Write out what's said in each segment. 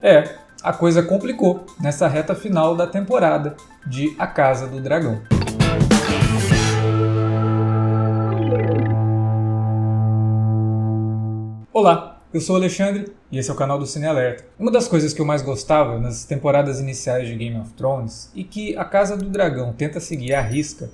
A coisa complicou nessa reta final da temporada de A Casa do Dragão. Olá, eu sou o Alexandre e esse é o canal do Cine Alerta. Uma das coisas que eu mais gostava nas temporadas iniciais de Game of Thrones e que A Casa do Dragão tenta seguir à risca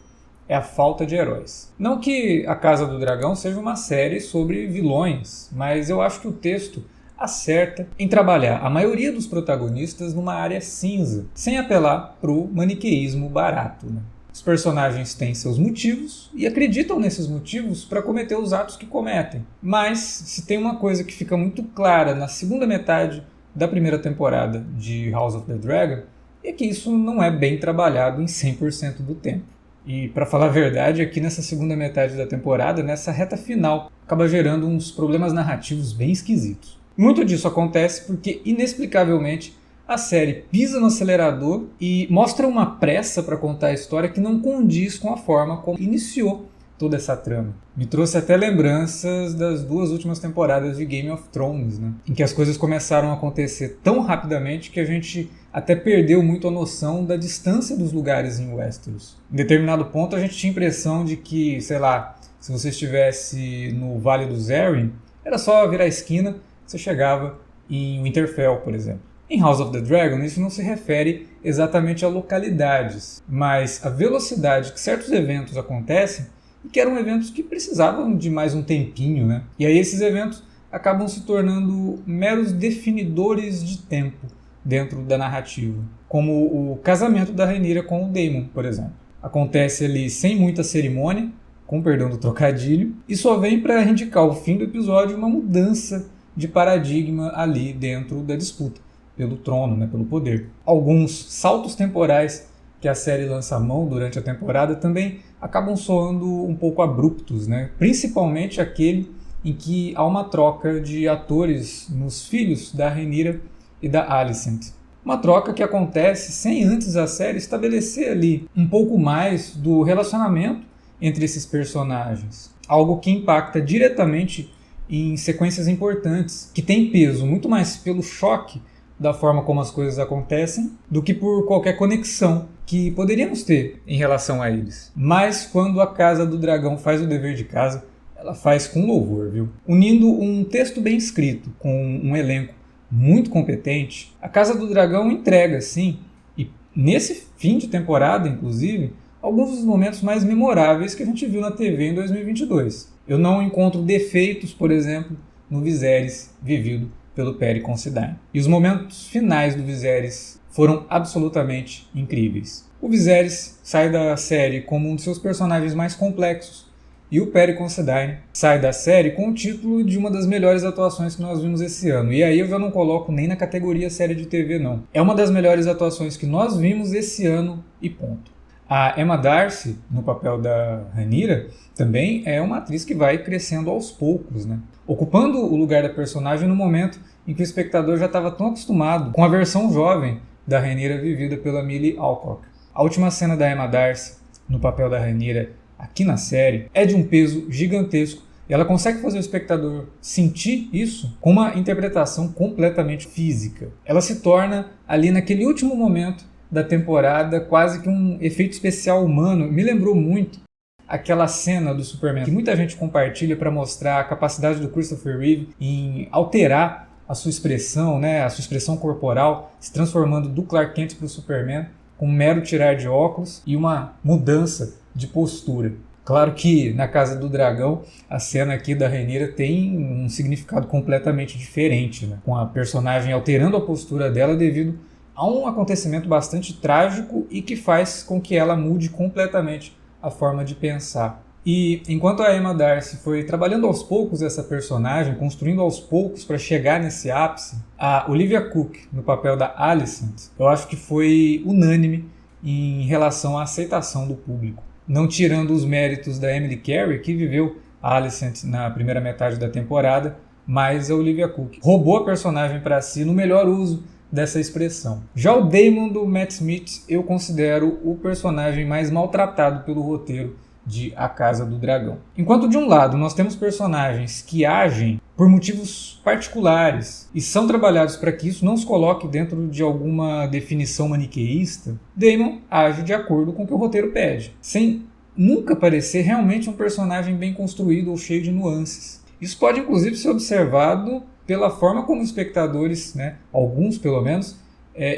é a falta de heróis. Não que A Casa do Dragão seja uma série sobre vilões, mas eu acho que o texto acerta em trabalhar a maioria dos protagonistas numa área cinza, sem apelar pro maniqueísmo barato. Os personagens têm seus motivos e acreditam nesses motivos para cometer os atos que cometem. Mas se tem uma coisa que fica muito clara na segunda metade da primeira temporada de House of the Dragon, é que isso não é bem trabalhado em 100% do tempo. E para falar a verdade, aqui nessa segunda metade da temporada, nessa reta final, acaba gerando uns problemas narrativos bem esquisitos. Muito disso acontece porque, inexplicavelmente, a série pisa no acelerador e mostra uma pressa para contar a história que não condiz com a forma como iniciou toda essa trama. Me trouxe até lembranças das duas últimas temporadas de Game of Thrones, em que as coisas começaram a acontecer tão rapidamente que a gente até perdeu muito a noção da distância dos lugares em Westeros. Em determinado ponto a gente tinha a impressão de que, sei lá, se você estivesse no Vale do Zerrin, era só virar a esquina, você chegava em Winterfell, por exemplo. Em House of the Dragon, isso não se refere exatamente a localidades, mas a velocidade que certos eventos acontecem e que eram eventos que precisavam de mais um tempinho, E aí esses eventos acabam se tornando meros definidores de tempo dentro da narrativa, como o casamento da Rhaenyra com o Daemon, por exemplo. Acontece ali sem muita cerimônia, com perdão do trocadilho, e só vem para indicar o fim do episódio uma mudança de paradigma ali dentro da disputa pelo trono, pelo poder. Alguns saltos temporais que a série lança a mão durante a temporada também acabam soando um pouco abruptos, Principalmente aquele em que há uma troca de atores nos filhos da Rhaenyra e da Alicent. Uma troca que acontece sem antes a série estabelecer ali um pouco mais do relacionamento entre esses personagens. Algo que impacta diretamente em sequências importantes, que tem peso muito mais pelo choque da forma como as coisas acontecem do que por qualquer conexão que poderíamos ter em relação a eles. Mas quando a Casa do Dragão faz o dever de casa, ela faz com louvor, viu? Unindo um texto bem escrito com um elenco muito competente, a Casa do Dragão entrega, sim, e nesse fim de temporada, inclusive, alguns dos momentos mais memoráveis que a gente viu na TV em 2022. Eu não encontro defeitos, por exemplo, no Viserys vivido pelo Perry Considine. E os momentos finais do Viserys foram absolutamente incríveis. O Viserys sai da série como um dos seus personagens mais complexos, e o Perry Considine sai da série com o título de uma das melhores atuações que nós vimos esse ano. E aí eu já não coloco nem na categoria série de TV, não. É uma das melhores atuações que nós vimos esse ano e ponto. A Emma Darcy, no papel da Rhaenyra, também é uma atriz que vai crescendo aos poucos, ocupando o lugar da personagem no momento em que o espectador já estava tão acostumado com a versão jovem da Rhaenyra vivida pela Millie Alcock. A última cena da Emma Darcy, no papel da Rhaenyra, aqui na série, é de um peso gigantesco e ela consegue fazer o espectador sentir isso com uma interpretação completamente física. Ela se torna, ali naquele último momento da temporada, quase que um efeito especial humano. Me lembrou muito aquela cena do Superman que muita gente compartilha para mostrar a capacidade do Christopher Reeve em alterar a sua expressão, a sua expressão corporal, se transformando do Clark Kent para o Superman com um mero tirar de óculos e uma mudança de postura. Claro que na Casa do Dragão a cena aqui da Rhaenyra tem um significado completamente diferente, com a personagem alterando a postura dela devido a um acontecimento bastante trágico e que faz com que ela mude completamente a forma de pensar. E enquanto a Emma Darcy foi trabalhando aos poucos essa personagem, construindo aos poucos para chegar nesse ápice, a Olivia Cooke, no papel da Alicent, eu acho que foi unânime em relação à aceitação do público. Não tirando os méritos da Emily Carey, que viveu a Alicent na primeira metade da temporada, mas a Olivia Cooke roubou a personagem para si no melhor uso dessa expressão. Já o Daemon do Matt Smith eu considero o personagem mais maltratado pelo roteiro de A Casa do Dragão. Enquanto de um lado nós temos personagens que agem por motivos particulares e são trabalhados para que isso não se coloque dentro de alguma definição maniqueísta, Daemon age de acordo com o que o roteiro pede, sem nunca parecer realmente um personagem bem construído ou cheio de nuances. Isso pode inclusive ser observado pela forma como os espectadores, alguns pelo menos,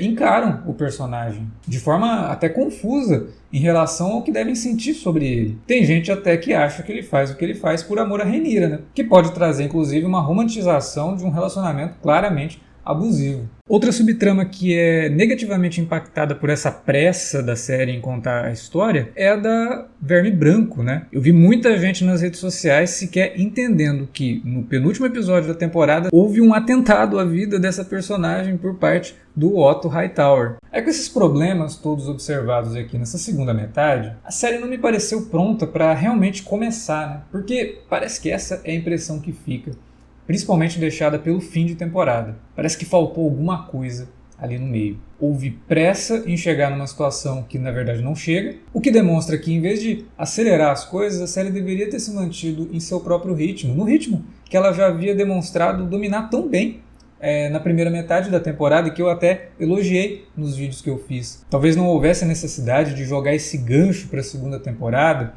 encaram o personagem, de forma até confusa em relação ao que devem sentir sobre ele. Tem gente até que acha que ele faz o que ele faz por amor a Rhaenyra, que pode trazer inclusive uma romantização de um relacionamento claramente abusivo. Outra subtrama que é negativamente impactada por essa pressa da série em contar a história é a da Verme Branco, Eu vi muita gente nas redes sociais sequer entendendo que no penúltimo episódio da temporada houve um atentado à vida dessa personagem por parte do Otto Hightower. Aí com esses problemas todos observados aqui nessa segunda metade, a série não me pareceu pronta para realmente começar, porque parece que essa é a impressão que fica, principalmente deixada pelo fim de temporada. Parece que faltou alguma coisa ali no meio. Houve pressa em chegar numa situação que na verdade não chega, o que demonstra que em vez de acelerar as coisas, a série deveria ter se mantido em seu próprio ritmo, no ritmo que ela já havia demonstrado dominar tão bem na primeira metade da temporada, que eu até elogiei nos vídeos que eu fiz. Talvez não houvesse a necessidade de jogar esse gancho para a segunda temporada,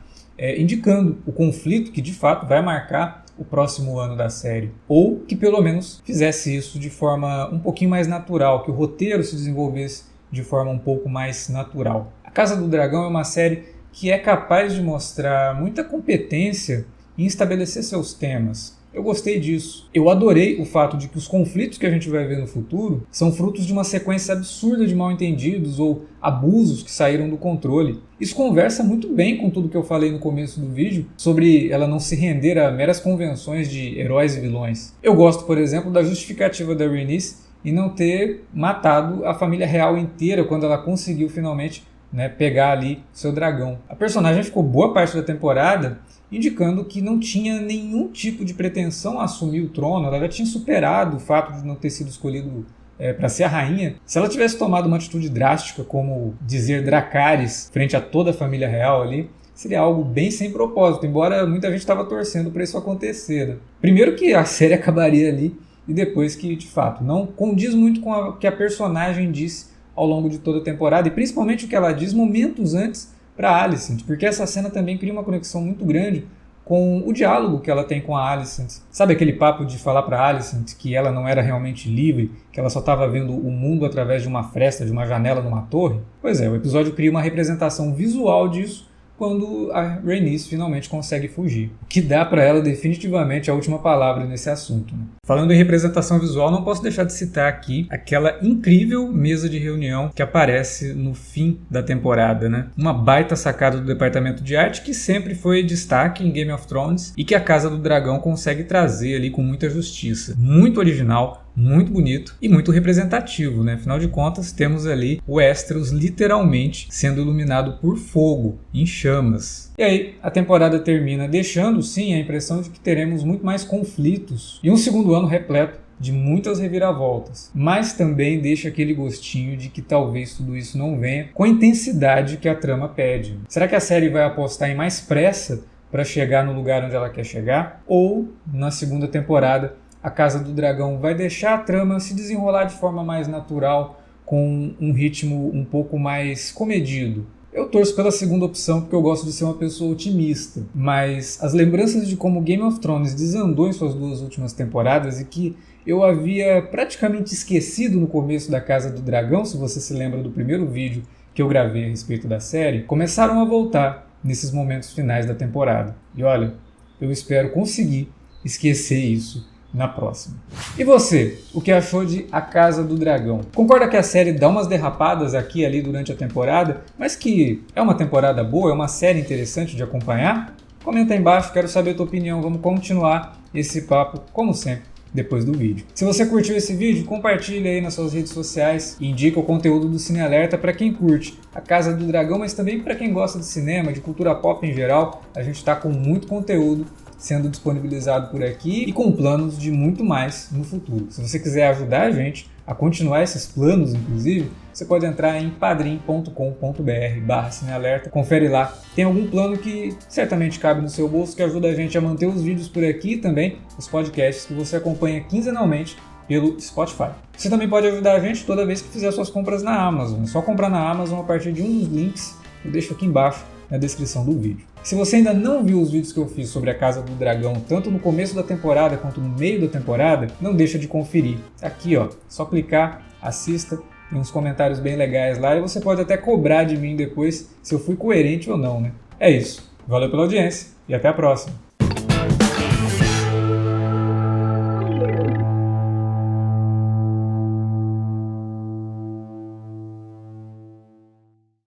indicando o conflito que de fato vai marcar o próximo ano da série, ou que pelo menos fizesse isso de forma um pouquinho mais natural, que o roteiro se desenvolvesse de forma um pouco mais natural. A Casa do Dragão é uma série que é capaz de mostrar muita competência em estabelecer seus temas. Eu gostei disso. Eu adorei o fato de que os conflitos que a gente vai ver no futuro são frutos de uma sequência absurda de mal-entendidos ou abusos que saíram do controle. Isso conversa muito bem com tudo que eu falei no começo do vídeo sobre ela não se render a meras convenções de heróis e vilões. Eu gosto, por exemplo, da justificativa da Rhaenys em não ter matado a família real inteira quando ela conseguiu finalmente pegar ali seu dragão. A personagem ficou boa parte da temporada indicando que não tinha nenhum tipo de pretensão a assumir o trono. Ela já tinha superado o fato de não ter sido escolhido para ser a rainha. Se ela tivesse tomado uma atitude drástica, como dizer Dracarys frente a toda a família real ali, seria algo bem sem propósito, embora muita gente estava torcendo para isso acontecer. Primeiro que a série acabaria ali, e depois que, de fato, não condiz muito com o que a personagem disse ao longo de toda a temporada, e principalmente o que ela diz momentos antes para Alicent, porque essa cena também cria uma conexão muito grande com o diálogo que ela tem com a Alicent. Sabe aquele papo de falar para Alicent que ela não era realmente livre, que ela só estava vendo o mundo através de uma fresta, de uma janela numa torre? Pois é, o episódio cria uma representação visual disso quando a Rhaenys finalmente consegue fugir. O que dá para ela definitivamente a última palavra nesse assunto. Falando em representação visual, não posso deixar de citar aqui aquela incrível mesa de reunião que aparece no fim da temporada. Uma baita sacada do departamento de arte que sempre foi destaque em Game of Thrones e que a Casa do Dragão consegue trazer ali com muita justiça. Muito original, muito bonito e muito representativo, Afinal de contas, temos ali o Westeros literalmente sendo iluminado por fogo, em chamas. E aí, a temporada termina deixando, sim, a impressão de que teremos muito mais conflitos e um segundo ano repleto de muitas reviravoltas, mas também deixa aquele gostinho de que talvez tudo isso não venha com a intensidade que a trama pede. Será que a série vai apostar em mais pressa para chegar no lugar onde ela quer chegar? Ou, na segunda temporada, a Casa do Dragão vai deixar a trama se desenrolar de forma mais natural, com um ritmo um pouco mais comedido? Eu torço pela segunda opção porque eu gosto de ser uma pessoa otimista, mas as lembranças de como Game of Thrones desandou em suas duas últimas temporadas e que eu havia praticamente esquecido no começo da Casa do Dragão, se você se lembra do primeiro vídeo que eu gravei a respeito da série, começaram a voltar nesses momentos finais da temporada. E olha, eu espero conseguir esquecer isso na próxima. E você, o que achou de A Casa do Dragão? Concorda que a série dá umas derrapadas aqui e ali durante a temporada, mas que é uma temporada boa, é uma série interessante de acompanhar? Comenta aí embaixo, quero saber a tua opinião, vamos continuar esse papo, como sempre, depois do vídeo. Se você curtiu esse vídeo, compartilha aí nas suas redes sociais e indica o conteúdo do Cine Alerta para quem curte A Casa do Dragão, mas também para quem gosta de cinema, de cultura pop em geral. A gente está com muito conteúdo sendo disponibilizado por aqui e com planos de muito mais no futuro. Se você quiser ajudar a gente a continuar esses planos, inclusive, você pode entrar em padrim.com.br/cinealerta, confere lá. Tem algum plano que certamente cabe no seu bolso, que ajuda a gente a manter os vídeos por aqui e também os podcasts que você acompanha quinzenalmente pelo Spotify. Você também pode ajudar a gente toda vez que fizer suas compras na Amazon. É só comprar na Amazon a partir de um dos links que eu deixo aqui embaixo na descrição do vídeo. Se você ainda não viu os vídeos que eu fiz sobre a Casa do Dragão, tanto no começo da temporada quanto no meio da temporada, não deixa de conferir. Aqui, ó, só clicar, assista, tem uns comentários bem legais lá e você pode até cobrar de mim depois se eu fui coerente ou não, né? É isso. Valeu pela audiência e até a próxima.